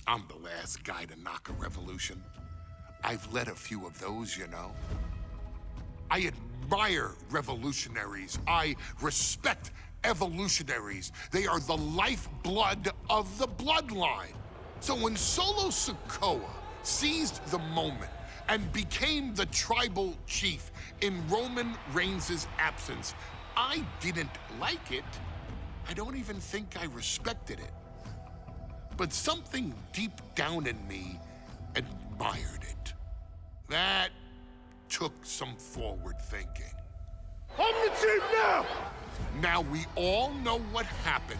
I'm the last guy to knock a revolution. I've led a few of those, you know. I admire revolutionaries. I respect evolutionaries. They are the lifeblood of the bloodline. So when Solo Sikoa seized the moment and became the tribal chief in Roman Reigns' absence, I didn't like it. I don't even think I respected it. But something deep down in me admired it. That took some forward thinking. I'm the chief now! Now we all know what happened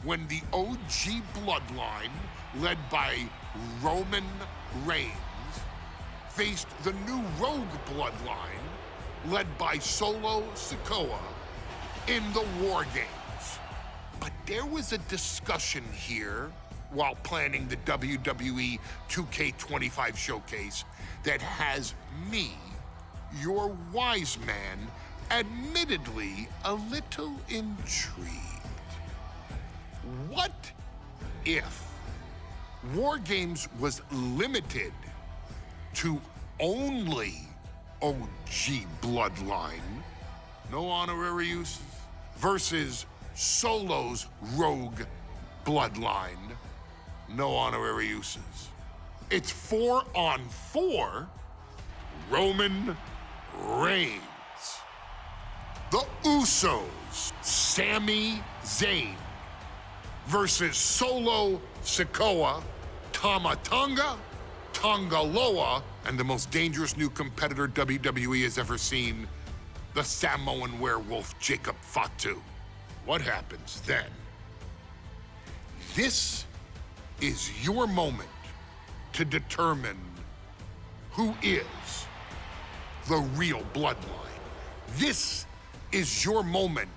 when the OG bloodline, led by Roman Reigns, faced the new rogue bloodline, led by Solo Sikoa, in the War Games. But there was a discussion here while planning the WWE 2K25 showcase that has me, your wise man, admittedly a little intrigued. What if War Games was limited to only OG bloodline, no honorary uses, versus Solo's rogue bloodline, no honorary uses? It's 4-on-4 Roman Reigns. The Usos, Sami Zayn, versus Solo Sikoa, Tama Tonga, Tonga Loa, and the most dangerous new competitor WWE has ever seen, the Samoan werewolf Jacob Fatu. What happens then? This is your moment to determine who is the real bloodline. This is your moment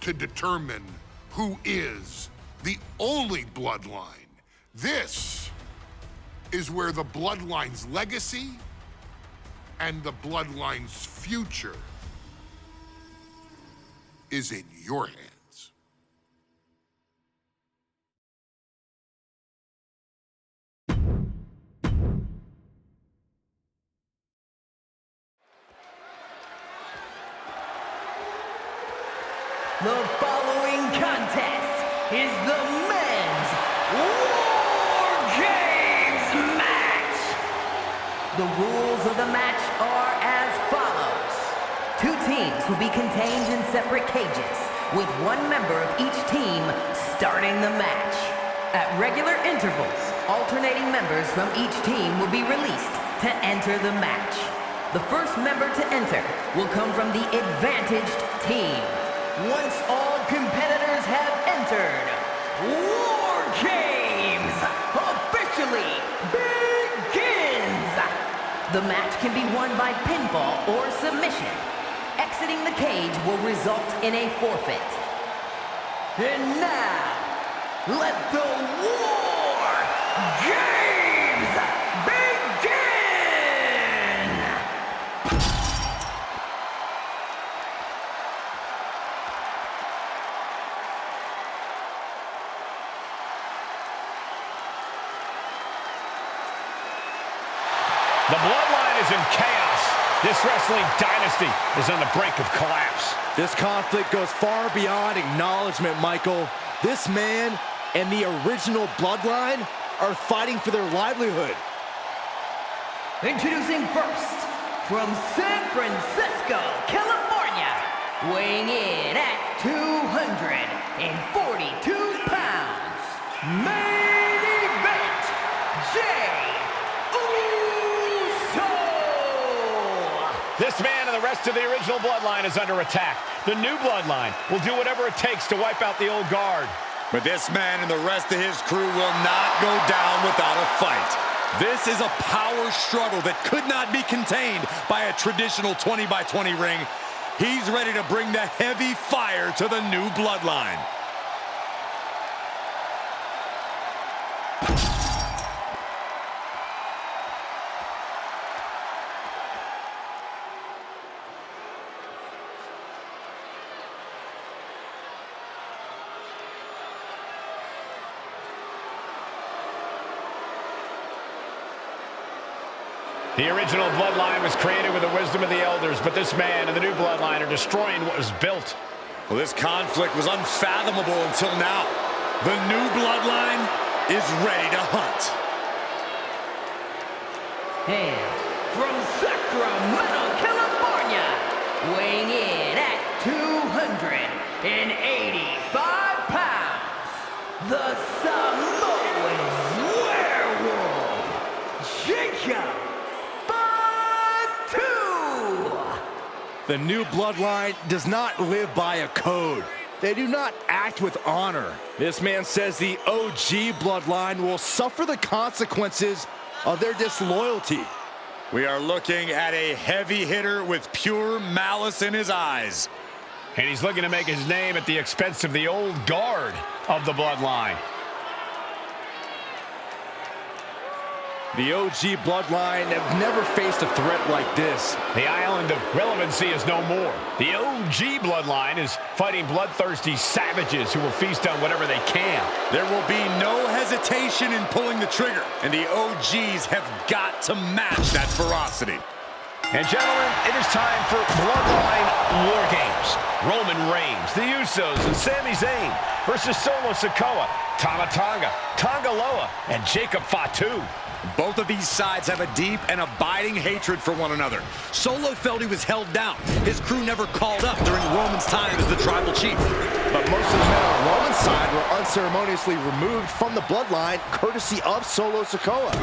to determine who is the only bloodline. This is where the bloodline's legacy and the bloodline's future is in your hands. The following contest is the men's War Games match. The rules of the match are as follows. Two teams will be contained in separate cages, with one member of each team starting the match. At regular intervals, alternating members from each team will be released to enter the match. The first member to enter will come from the advantaged team. Once all competitors have entered, War Games officially begins! The match can be won by pinfall or submission. Exiting the cage will result in a forfeit. And now, let the War Games begin! The Bloodline is in chaos. This wrestling dynasty is on the brink of collapse. This conflict goes far beyond acknowledgement, Michael. This man and the original Bloodline are fighting for their livelihood. Introducing first, from San Francisco, California, weighing in at 242 pounds, main event, Jay Uso! This man and the rest of the original Bloodline is under attack. The new Bloodline will do whatever it takes to wipe out the old guard. But this man and the rest of his crew will not go down without a fight. This is a power struggle that could not be contained by a traditional 20-by-20 ring. He's ready to bring the heavy fire to the new Bloodline. The original Bloodline was created with the wisdom of the elders, but this man and the new Bloodline are destroying what was built. Well, this conflict was unfathomable until now. The new Bloodline is ready to hunt. And from Sacramento, California, weighing in at 285 pounds, the Samoan werewolf, Jacob. The new Bloodline does not live by a code. They do not act with honor. This man says the OG Bloodline will suffer the consequences of their disloyalty. We are looking at a heavy hitter with pure malice in his eyes. And he's looking to make his name at the expense of the old guard of the Bloodline. The OG Bloodline have never faced a threat like this. The island of relevancy is no more. The OG Bloodline is fighting bloodthirsty savages who will feast on whatever they can. There will be no hesitation in pulling the trigger, and the OGs have got to match that ferocity. And gentlemen, it is time for Bloodline War Games. Roman Reigns, the Usos, and Sami Zayn versus Solo Sikoa, Tama Tonga, Tonga Loa, and Jacob Fatu. Both of these sides have a deep and abiding hatred for one another. Solo felt he was held down. His crew never called up during Roman's time as the tribal chief. But most of the men on Roman's side were unceremoniously removed from the Bloodline courtesy of Solo Sikoa.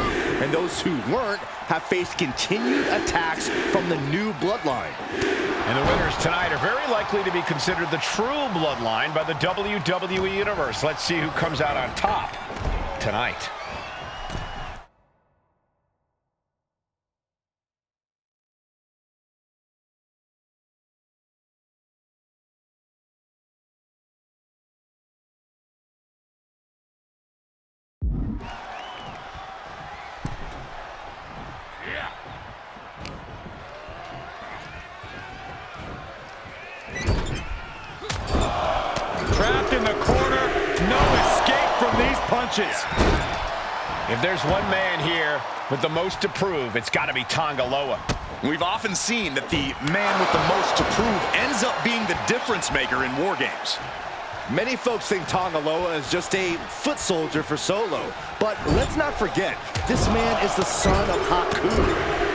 And those who weren't have faced continued attacks from the new Bloodline. And the winners tonight are very likely to be considered the true Bloodline by the WWE Universe. Let's see who comes out on top tonight. Trapped in the corner, no escape from these punches. If there's one man here with the most to prove, it's got to be Tonga Loa. We've often seen that the man with the most to prove ends up being the difference maker in war games. Many folks think Tonga Loa is just a foot soldier for Solo. But let's not forget, this man is the son of Haku.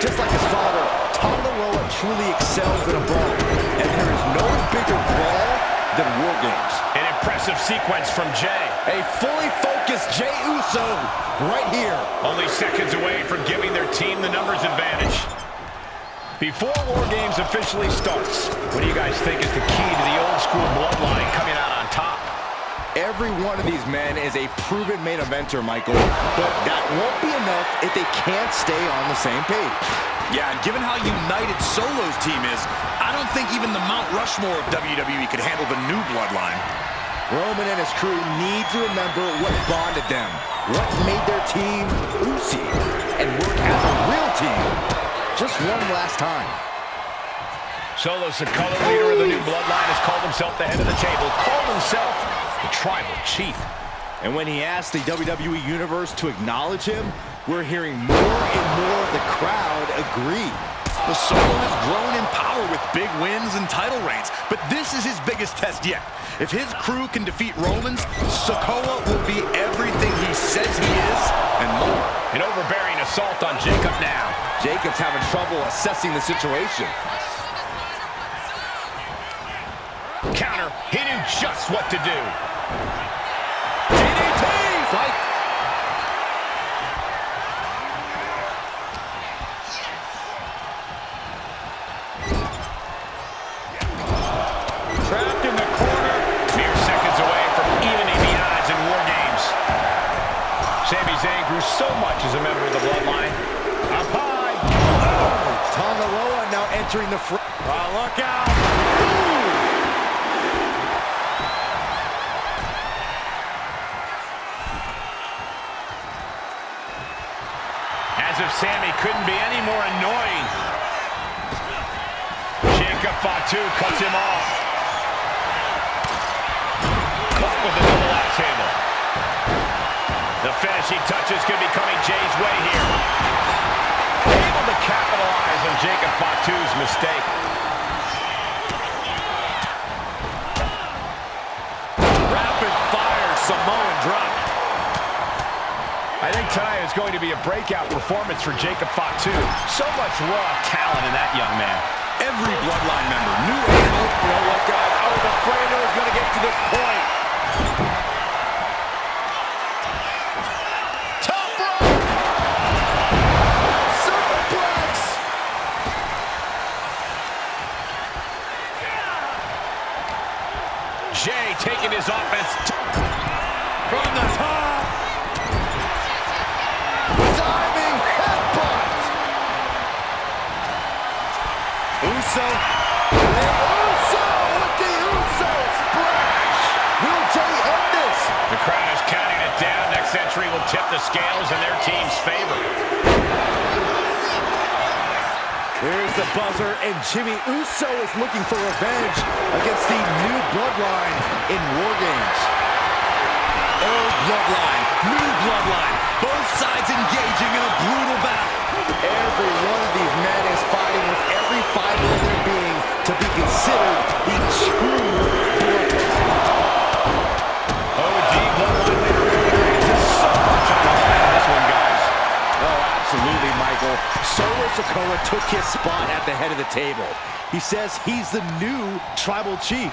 Just like his father, Tonga Loa truly excels in a brawl. And there is no bigger brawl than war games. An impressive sequence from Jay. A fully focused Jey Uso right here. Only seconds away from giving their team the numbers advantage. Before War Games officially starts, what do you guys think is the key to the old school Bloodline coming out on top? Every one of these men is a proven main eventer, Michael. But that won't be enough if they can't stay on the same page. Yeah, and given how united Solo's team is, I don't think even the Mount Rushmore of WWE could handle the new Bloodline. Roman and his crew need to remember what bonded them, what made their team Uzi, and work as a real team just one last time. Solo Sikoa, leader of the new Bloodline, has called himself the head of the table, called himself the tribal chief. And when he asked the WWE Universe to acknowledge him, we're hearing more and more of the crowd agree. Well, Solo has grown in power with big wins and title reigns, but this is his biggest test yet. If his crew can defeat Roman's, Sikoa will be everything he says he is and more. An overbearing assault on Jacob now. Jacob's having trouble assessing the situation. Counter, he knew just what to do. DDT! Fight! Trapped in the corner. Mere seconds away from evening the odds in War Games. Sami Zayn grew so much as a member of the Bloodline. Up high. Oh, Tonga Loa now entering the front. Oh, look out. As if Sami couldn't be any more annoying. Jacob Fatu cuts him off. Caught with the double axe handle. The finishing touches could be coming Jay's way here. Able to capitalize on Jacob Fatu's mistake. Rapid-fire Samoan drop. I think tonight is going to be a breakout performance for Jacob Fatu. So much raw talent in that young man. Every Bloodline member knew Animal. You know what, guys? I was afraid it was going to get to this point. Top rope! Superplex! Jay taking his offense From the top! Diving headbutt! Uso. Uso with the Uso splash! Will Jay end this? The crowd is counting it down. Next entry will tip the scales in their team's favor. There's the buzzer, and Jimmy Uso is looking for revenge against the new Bloodline in War Games. Old Bloodline, new Bloodline, both sides engaging in a brutal battle. Every one of these men is fighting with every fiber of their being to be considered the true Bloodline. OG Bloodline leader is so much on the line in this one, guys. Oh, absolutely, Michael. Solo Sikoa took his spot at the head of the table. He says he's the new tribal chief.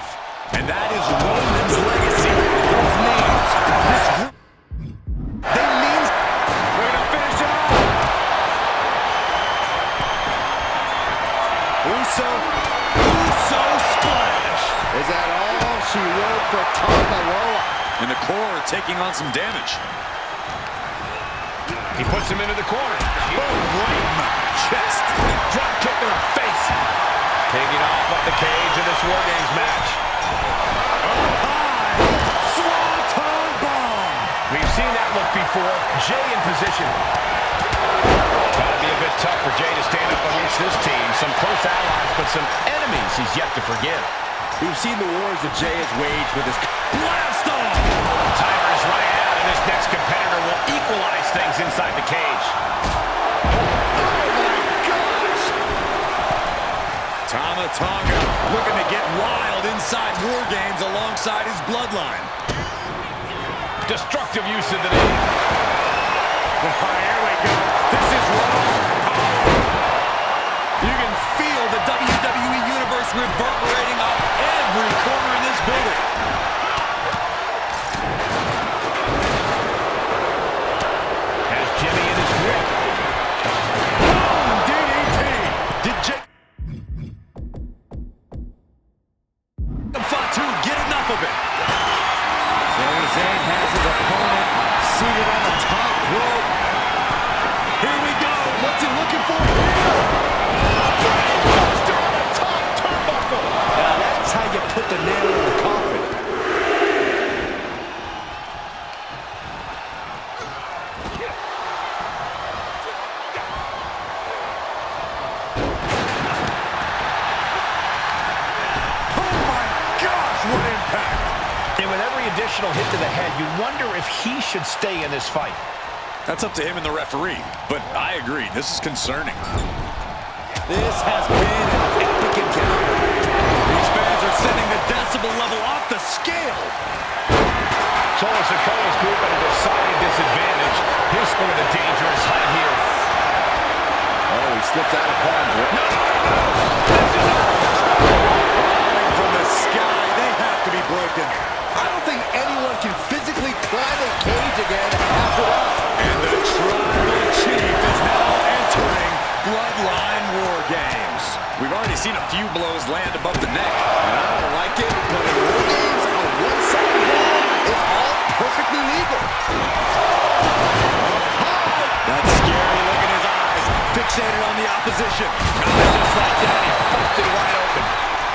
And that is Roman's legacy. Those names, this group, they mean we're gonna finish it off. Uso splash. Is that all she wrote for Tongaloa? And the core taking on some damage. He puts him into the corner. Boom, right in the chest. Drop kick to the face. Taking off the cage in this War Games match. Swanton bomb. We've seen that look before. Jay in position. Gotta be a bit tough for Jay to stand up against this team. Some close allies, but some enemies he's yet to forgive. We've seen the wars that Jay has waged with his Blast off. Timer is running out, and this next competitor will equalize things inside the cage. Tama Tonga looking to get wild inside War Games alongside his Bloodline. Destructive use of the knee. Here we go. This is raw. You can feel the WWE Universe reverberating off every corner in this building. Has Jimmy in his grip. Boom, DDT. Did Fatu get enough of it? Sami Zayn has his opponent seated on the top rope. Here we go. What's he looking for here? Buster on the top turnbuckle. Now that's how you put the nail in the coffin. Oh my gosh, what impact. And with every additional hit to the head, you wonder if he should stay in this fight. That's up to him and the referee, but I agree, this is concerning. This has been an epic encounter. These fans are sending the decibel level off the scale. Solo Sikoa's group at a decided disadvantage. He'll score the dangerous height here. Oh, he slipped out of harm's way. Falling from the sky, they have to be broken. I don't think anyone can physically climb a cage again after that. And the tribal chief is now entering Bloodline War Games. We've already seen a few blows land above the neck. And I don't like it, but in War Games, a one-sided wall is all perfectly legal. That scary look in his eyes, fixated on the opposition. Just like that, he busted wide open.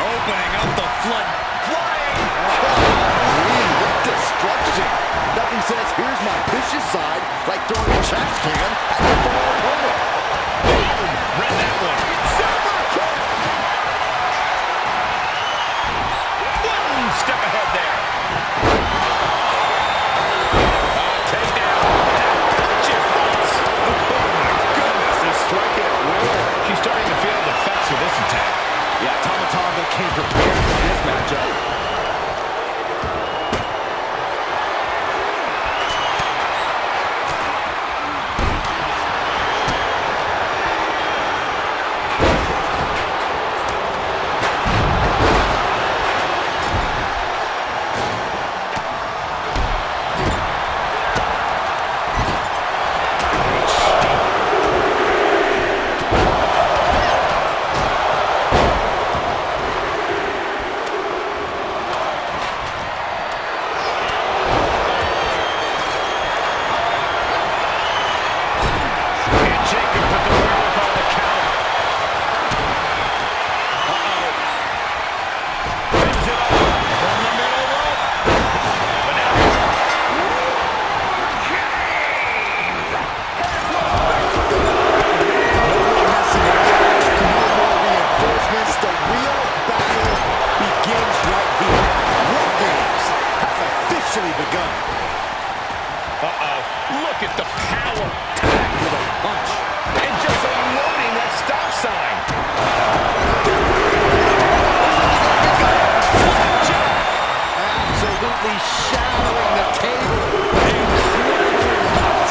Opening up the flood. Flying. What destruction. Nothing says, here's my vicious side, like throwing a trash can at your former opponent. Boom! Read that one. Super kick. One step ahead there. Takedown. That punches once. Oh my goodness, they're striking at will. She's Uh-oh. Look at the power. Tagged with a punch. And just unloading that stop sign. Absolutely shattering the table. Incredibly hot.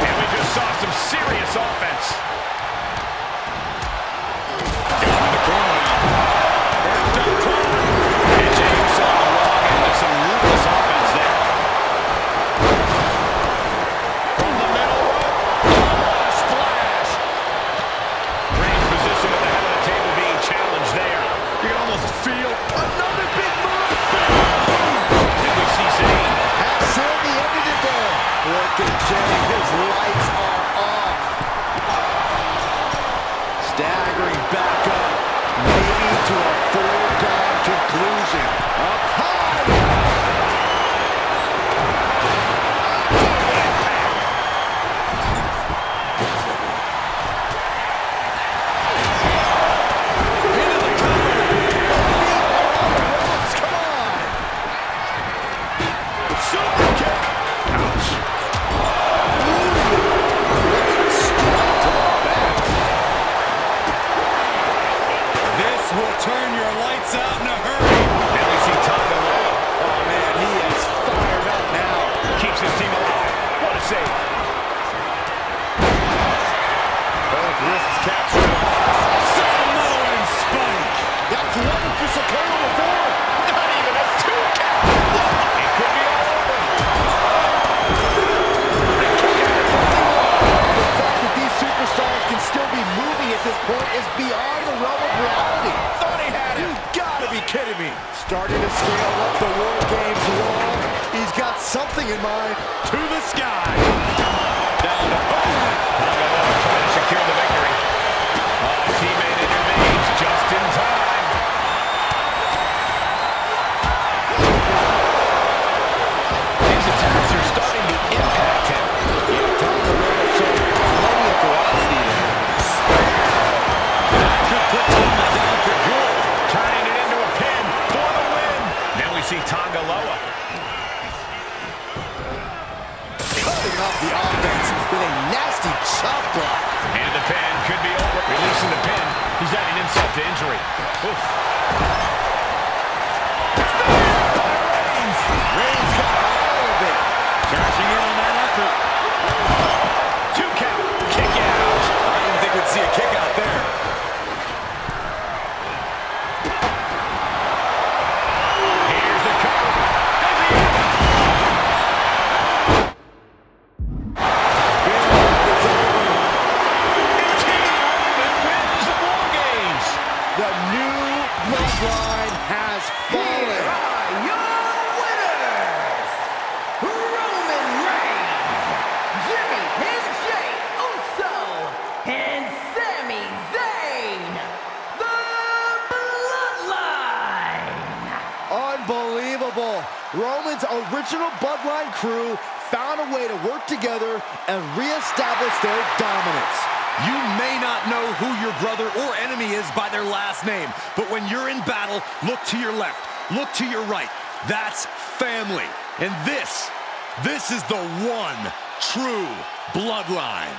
And we just saw some serious offense. And James saw the wrong end of some ruthless offense there. From the middle rope. Oh, splash. Great position at the head of the table being challenged there. You can almost feel another big move. Did we see Zayn? Has Sammy ended it there? Look at Jay, his lights are off. Staggering back up, maybe to a foregone conclusion. Up high. Into the cover. Come on. Super kick. Ouch. Straight to the back. This will turn your lights out in a hurry. And we see Tonga Loa. Oh man, he is fired up now. Keeps his team alive. What a save. Both wrists captured. Samoan spike. That's one for Sikoa before. Not even a 2 count. It could be all over. The fact that these superstars can still be moving at this point is beyond the realm of reality. Thought he had You him. gotta be kidding me. Starting to scale up the War Games wall. He's got something in mind. To the sky. Down to Tonga Loa trying to secure the victory. Teammate intervenes just in time. These attacks are starting to impact him. Tonga Loa showing plenty of ferocity there. that could put Tonga down for good. Turning it into a pin for the win. Then we see Tonga Loa. Cutting off the offense with a nasty chop block. Into the pin. Could be over. Releasing the pin. He's adding insult to injury. Oof. Reigns got all of it. Cashing in on that effort. 2 count. Kick out. I didn't think we'd see a kick out there. Here's the cover. Does he have it? And Team Roman wins the War Games. The new bloodline has fallen. Are your winners, Roman Reigns, Jimmy Uso, and Sami Zayn, the Bloodline. Unbelievable. Roman's original bloodline crew found a way to work together and reestablish their dominance. You may not know who your brother or enemy is by their last name, but when you're in battle, look to your left, look to your right. That's family. And this is the one true bloodline.